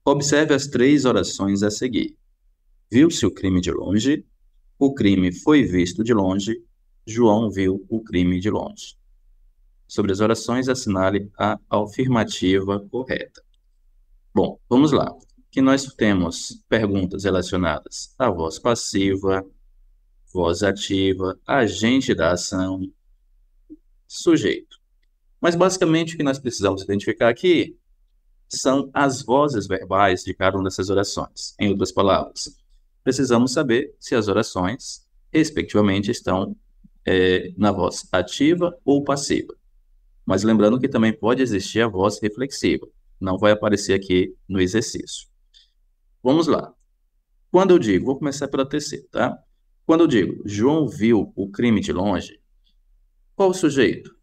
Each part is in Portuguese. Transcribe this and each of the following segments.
Observe as três orações a seguir. Viu-se o crime de longe, o crime foi visto de longe, João viu o crime de longe. Sobre as orações, assinale a afirmativa correta. Bom, vamos lá. Aqui nós temos perguntas relacionadas à voz passiva, voz ativa, agente da ação, sujeito. Mas basicamente o que nós precisamos identificar aqui são as vozes verbais de cada uma dessas orações. Em outras palavras, precisamos saber se as orações, respectivamente, estão na voz ativa ou passiva. Mas lembrando que também pode existir a voz reflexiva. Não vai aparecer aqui no exercício. Vamos lá. Quando eu digo, vou começar pela terceira, tá? Quando eu digo, João viu o crime de longe, qual o sujeito?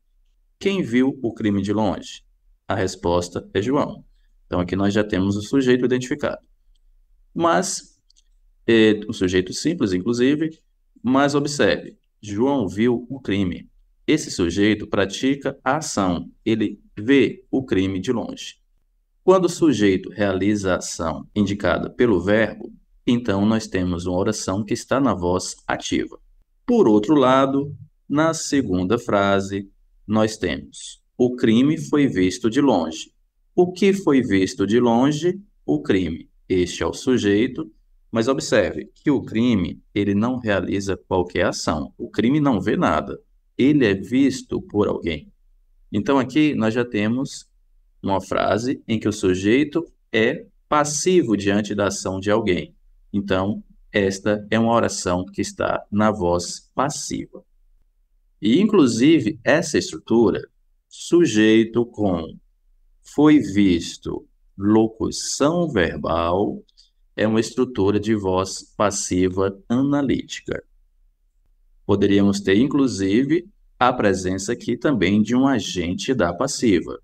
Quem viu o crime de longe? A resposta é João. Então, aqui nós já temos o sujeito identificado. Mas, o sujeito simples, inclusive, mas observe, João viu o crime. Esse sujeito pratica a ação, ele vê o crime de longe. Quando o sujeito realiza a ação indicada pelo verbo, então nós temos uma oração que está na voz ativa. Por outro lado, na segunda frase, nós temos o crime foi visto de longe. O que foi visto de longe? O crime. Este é o sujeito, mas observe que o crime ele não realiza qualquer ação. O crime não vê nada. Ele é visto por alguém. Então aqui nós já temos uma frase em que o sujeito é passivo diante da ação de alguém. Então, esta é uma oração que está na voz passiva. E, inclusive, essa estrutura, sujeito com foi visto, locução verbal, é uma estrutura de voz passiva analítica. Poderíamos ter, inclusive, a presença aqui também de um agente da passiva.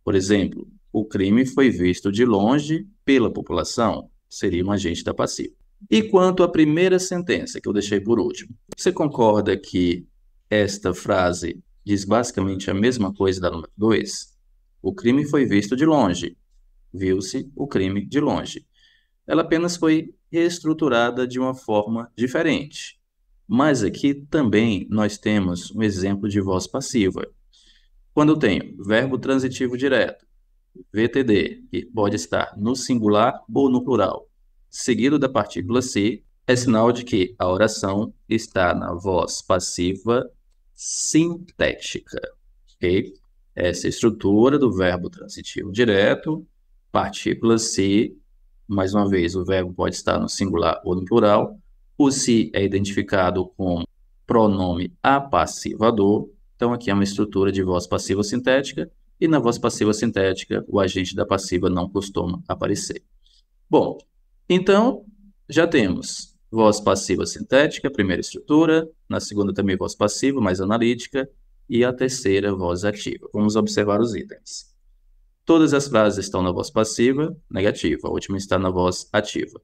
Por exemplo, o crime foi visto de longe pela população, seria um agente da passiva. E quanto à primeira sentença, que eu deixei por último, você concorda que esta frase diz basicamente a mesma coisa da número 2? O crime foi visto de longe, viu-se o crime de longe. Ela apenas foi reestruturada de uma forma diferente. Mas aqui também nós temos um exemplo de voz passiva. Quando eu tenho verbo transitivo direto, VTD, que pode estar no singular ou no plural, seguido da partícula se, é sinal de que a oração está na voz passiva sintética. Ok? Essa estrutura do verbo transitivo direto, partícula se, mais uma vez, o verbo pode estar no singular ou no plural. O se é identificado com pronome apassivador. Então, aqui é uma estrutura de voz passiva sintética, e na voz passiva sintética, o agente da passiva não costuma aparecer. Bom, então, já temos voz passiva sintética, primeira estrutura, na segunda também voz passiva, mais analítica, e a terceira, voz ativa. Vamos observar os itens. Todas as frases estão na voz passiva, negativa, a última está na voz ativa.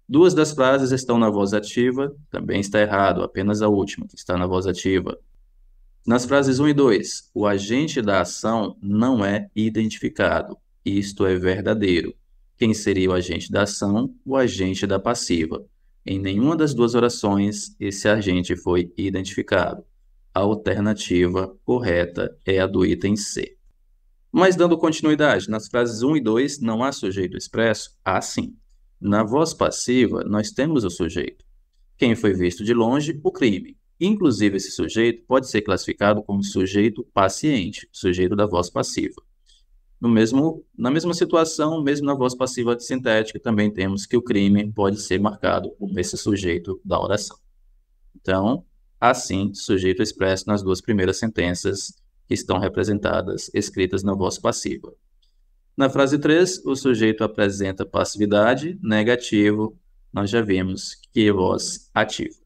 Duas das frases estão na voz ativa, também está errado, apenas a última, que está na voz ativa. Nas frases 1 e 2, o agente da ação não é identificado. Isto é verdadeiro. Quem seria o agente da ação? O agente da passiva. Em nenhuma das duas orações, esse agente foi identificado. A alternativa correta é a do item C. Mas dando continuidade, nas frases 1 e 2 não há sujeito expresso? Há sim. Na voz passiva, nós temos o sujeito. Quem foi visto de longe? O crime. Inclusive, esse sujeito pode ser classificado como sujeito paciente, sujeito da voz passiva. Na mesma situação, mesmo na voz passiva sintética, também temos que o crime pode ser marcado como esse sujeito da oração. Então, assim, sujeito expresso nas duas primeiras sentenças que estão representadas, escritas na voz passiva. Na frase 3, o sujeito apresenta passividade, negativo, nós já vimos que é voz ativa.